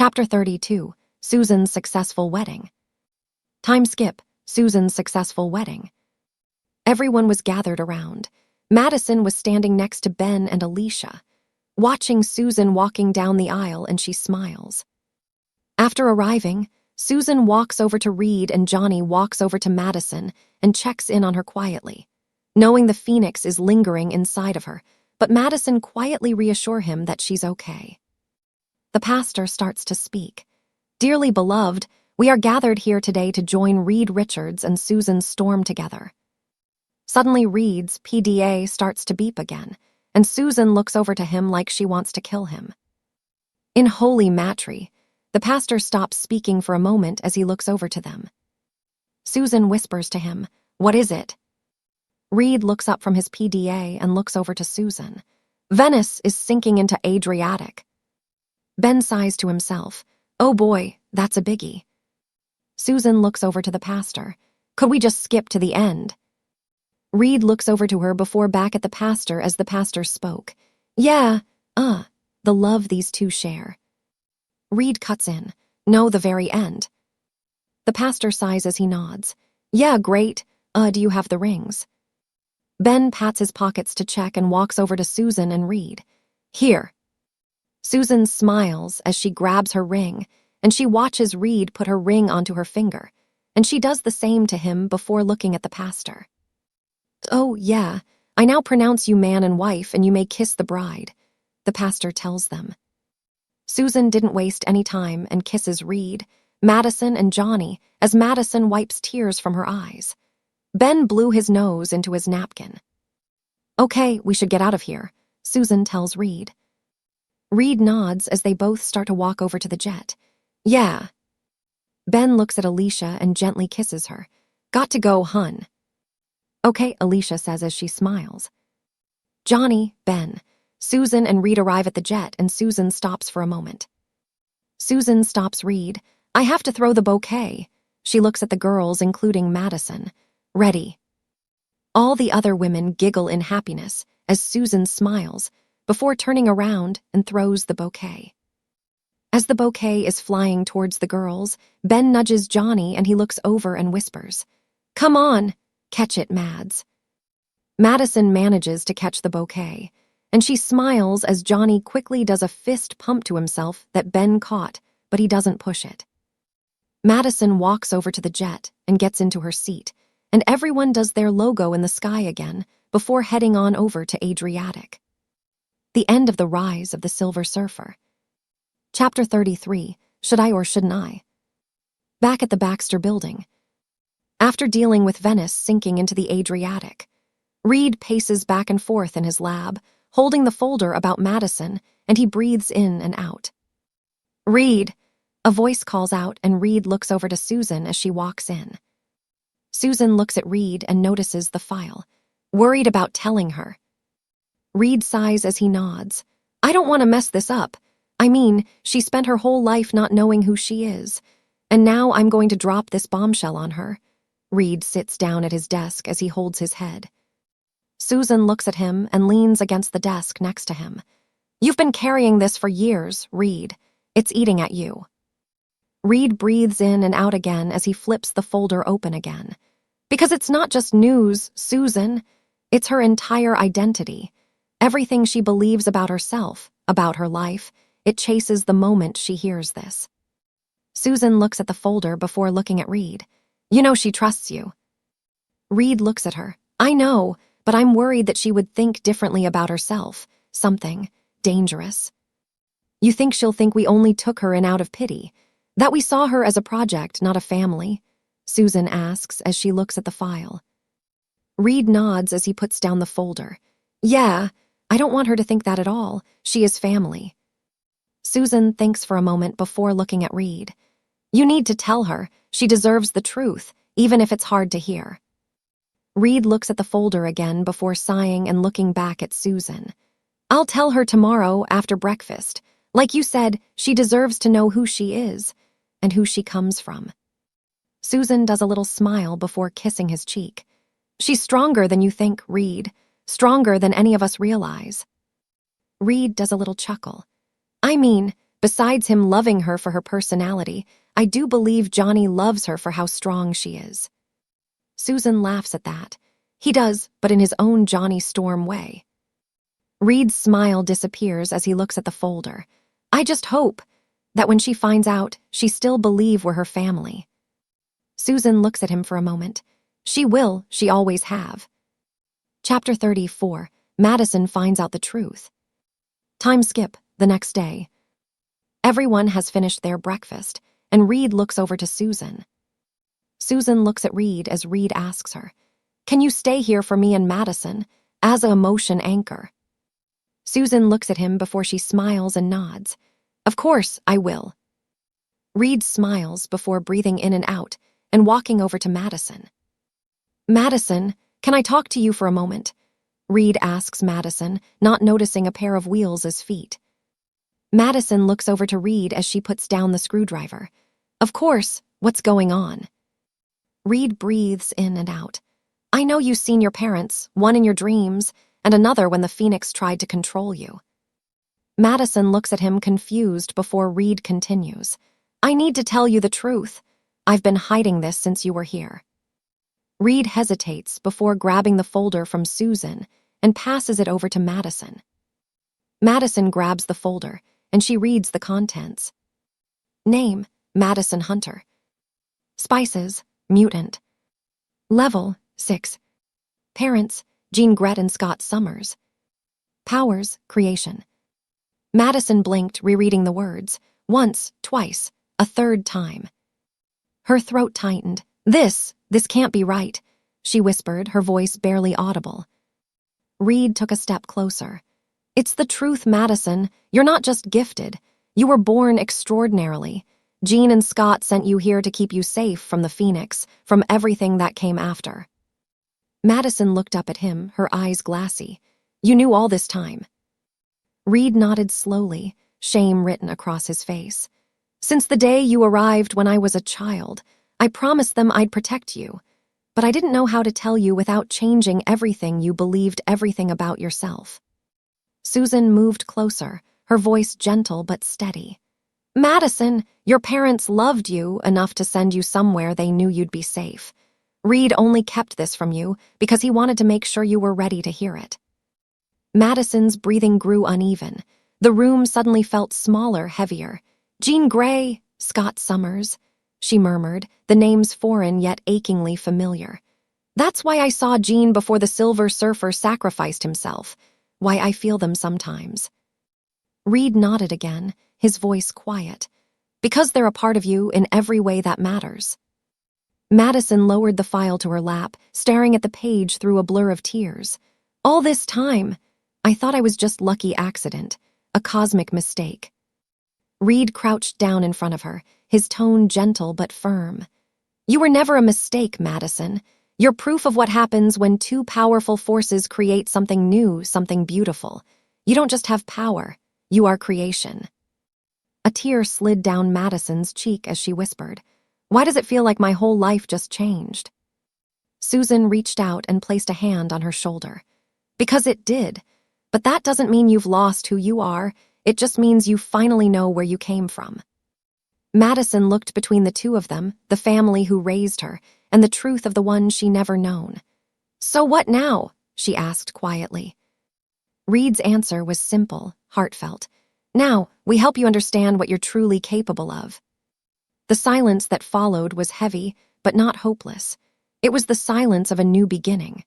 Chapter 32, Susan's Successful Wedding. Time skip, Susan's successful wedding. Everyone was gathered around. Madison was standing next to Ben and Alicia, watching Susan walking down the aisle, and she smiles. After arriving, Susan walks over to Reed and Johnny walks over to Madison and checks in on her quietly, knowing the phoenix is lingering inside of her, but Madison quietly reassures him that she's okay. The pastor starts to speak. Dearly beloved, we are gathered here today to join Reed Richards and Susan Storm together. Suddenly Reed's PDA starts to beep again, and Susan looks over to him like she wants to kill him. In holy matri, the pastor stops speaking for a moment as he looks over to them. Susan whispers to him, "What is it?" Reed looks up from his PDA and looks over to Susan. Venice is sinking into Adriatic. Ben sighs to himself. Oh boy, that's a biggie. Susan looks over to the pastor. Could we just skip to the end? Reed looks over to her before back at the pastor as the pastor spoke. Yeah, the love these two share. Reed cuts in. No, the very end. The pastor sighs as he nods. Yeah, great. Do you have the rings? Ben pats his pockets to check and walks over to Susan and Reed. Here. Susan smiles as she grabs her ring, and she watches Reed put her ring onto her finger, and she does the same to him before looking at the pastor. Oh, yeah, I now pronounce you man and wife, and you may kiss the bride, the pastor tells them. Susan didn't waste any time and kisses Reed, Madison, and Johnny as Madison wipes tears from her eyes. Ben blew his nose into his napkin. Okay, we should get out of here, Susan tells Reed. Reed nods as they both start to walk over to the jet. Yeah. Ben looks at Alicia and gently kisses her. Got to go, hun. Okay, Alicia says as she smiles. Johnny, Ben, Susan and Reed arrive at the jet, and Susan stops for a moment. Susan stops Reed. I have to throw the bouquet. She looks at the girls, including Madison. Ready. All the other women giggle in happiness as Susan smiles, before turning around and throws the bouquet. As the bouquet is flying towards the girls, Ben nudges Johnny and he looks over and whispers, Come on, catch it, Mads. Madison manages to catch the bouquet, and she smiles as Johnny quickly does a fist pump to himself that Ben caught, but he doesn't push it. Madison walks over to the jet and gets into her seat, and everyone does their logo in the sky again before heading on over to Adriatic. The end of the rise of the Silver Surfer. Chapter 33, Should I or Shouldn't I? Back at the Baxter Building. After dealing with Venice sinking into the Adriatic, Reed paces back and forth in his lab, holding the folder about Madison, and he breathes in and out. Reed! A voice calls out, and Reed looks over to Susan as she walks in. Susan looks at Reed and notices the file, worried about telling her. Reed sighs as he nods. I don't want to mess this up. I mean, she spent her whole life not knowing who she is, and now I'm going to drop this bombshell on her. Reed sits down at his desk as he holds his head. Susan looks at him and leans against the desk next to him. You've been carrying this for years, Reed. It's eating at you. Reed breathes in and out again as he flips the folder open again. Because it's not just news, Susan. It's her entire identity. Everything she believes about herself, about her life, it chases the moment she hears this. Susan looks at the folder before looking at Reed. You know she trusts you. Reed looks at her. I know, but I'm worried that she would think differently about herself. Something dangerous. You think she'll think we only took her in out of pity? That we saw her as a project, not a family? Susan asks as she looks at the file. Reed nods as he puts down the folder. Yeah, I don't want her to think that at all. She is family. Susan thinks for a moment before looking at Reed. You need to tell her. She deserves the truth, even if it's hard to hear. Reed looks at the folder again before sighing and looking back at Susan. I'll tell her tomorrow after breakfast. Like you said, she deserves to know who she is and who she comes from. Susan does a little smile before kissing his cheek. She's stronger than you think, Reed. Stronger than any of us realize. Reed does a little chuckle. I mean, Besides him loving her for her personality, I do believe Johnny loves her for how strong she is. Susan laughs at that. He does, but in his own Johnny Storm way. Reed's smile disappears as he looks at the folder. I just hope that when she finds out, she still believe we're her family. Susan looks at him for a moment. She will, she always have. Chapter 34. Madison finds out the truth. Time skip, the next day. Everyone has finished their breakfast, and Reed looks over to Susan. Susan looks at Reed as Reed asks her, "Can you stay here for me and Madison, as a emotion anchor?" Susan looks at him before she smiles and nods. "Of course, I will." Reed smiles before breathing in and out and walking over to Madison. "Madison, can I talk to you for a moment?" Reed asks Madison, not noticing a pair of wheels as feet. Madison looks over to Reed as she puts down the screwdriver. "Of course, what's going on?" Reed breathes in and out. "I know you've seen your parents, one in your dreams, and another when the Phoenix tried to control you." Madison looks at him confused before Reed continues. "I need to tell you the truth. I've been hiding this since you were here." Reed hesitates before grabbing the folder from Susan and passes it over to Madison. Madison grabs the folder, and she reads the contents. Name, Madison Hunter. Spices, mutant. Level, 6. Parents, Jean Gret and Scott Summers. Powers, creation. Madison blinked, rereading the words. Once, twice, a third time. Her throat tightened. This can't be right," she whispered, her voice barely audible. Reed took a step closer. "It's the truth, Madison. You're not just gifted. You were born extraordinarily. Jean and Scott sent you here to keep you safe from the Phoenix, from everything that came after." Madison looked up at him, her eyes glassy. "You knew all this time?" Reed nodded slowly, shame written across his face. "Since the day you arrived when I was a child, I promised them I'd protect you, but I didn't know how to tell you without changing everything you believed everything about yourself." Susan moved closer, her voice gentle but steady. "Madison, your parents loved you enough to send you somewhere they knew you'd be safe. Reed only kept this from you because he wanted to make sure you were ready to hear it." Madison's breathing grew uneven. The room suddenly felt smaller, heavier. "Jean Grey, Scott Summers," she murmured, the names foreign yet achingly familiar. "That's why I saw Jean before the Silver Surfer sacrificed himself, why I feel them sometimes." Reed nodded again, his voice quiet. "Because they're a part of you in every way that matters." Madison lowered the file to her lap, staring at the page through a blur of tears. "All this time, I thought I was just lucky accident, a cosmic mistake." Reed crouched down in front of her, his tone gentle but firm. "You were never a mistake, Madison. You're proof of what happens when two powerful forces create something new, something beautiful. You don't just have power, you are creation." A tear slid down Madison's cheek as she whispered, "Why does it feel like my whole life just changed?" Susan reached out and placed a hand on her shoulder. "Because it did. But that doesn't mean you've lost who you are. It just means you finally know where you came from." Madison looked between the two of them, the family who raised her, and the truth of the one she never known. "So what now?" she asked quietly. Reed's answer was simple, heartfelt. "Now, we help you understand what you're truly capable of." The silence that followed was heavy, but not hopeless. It was the silence of a new beginning.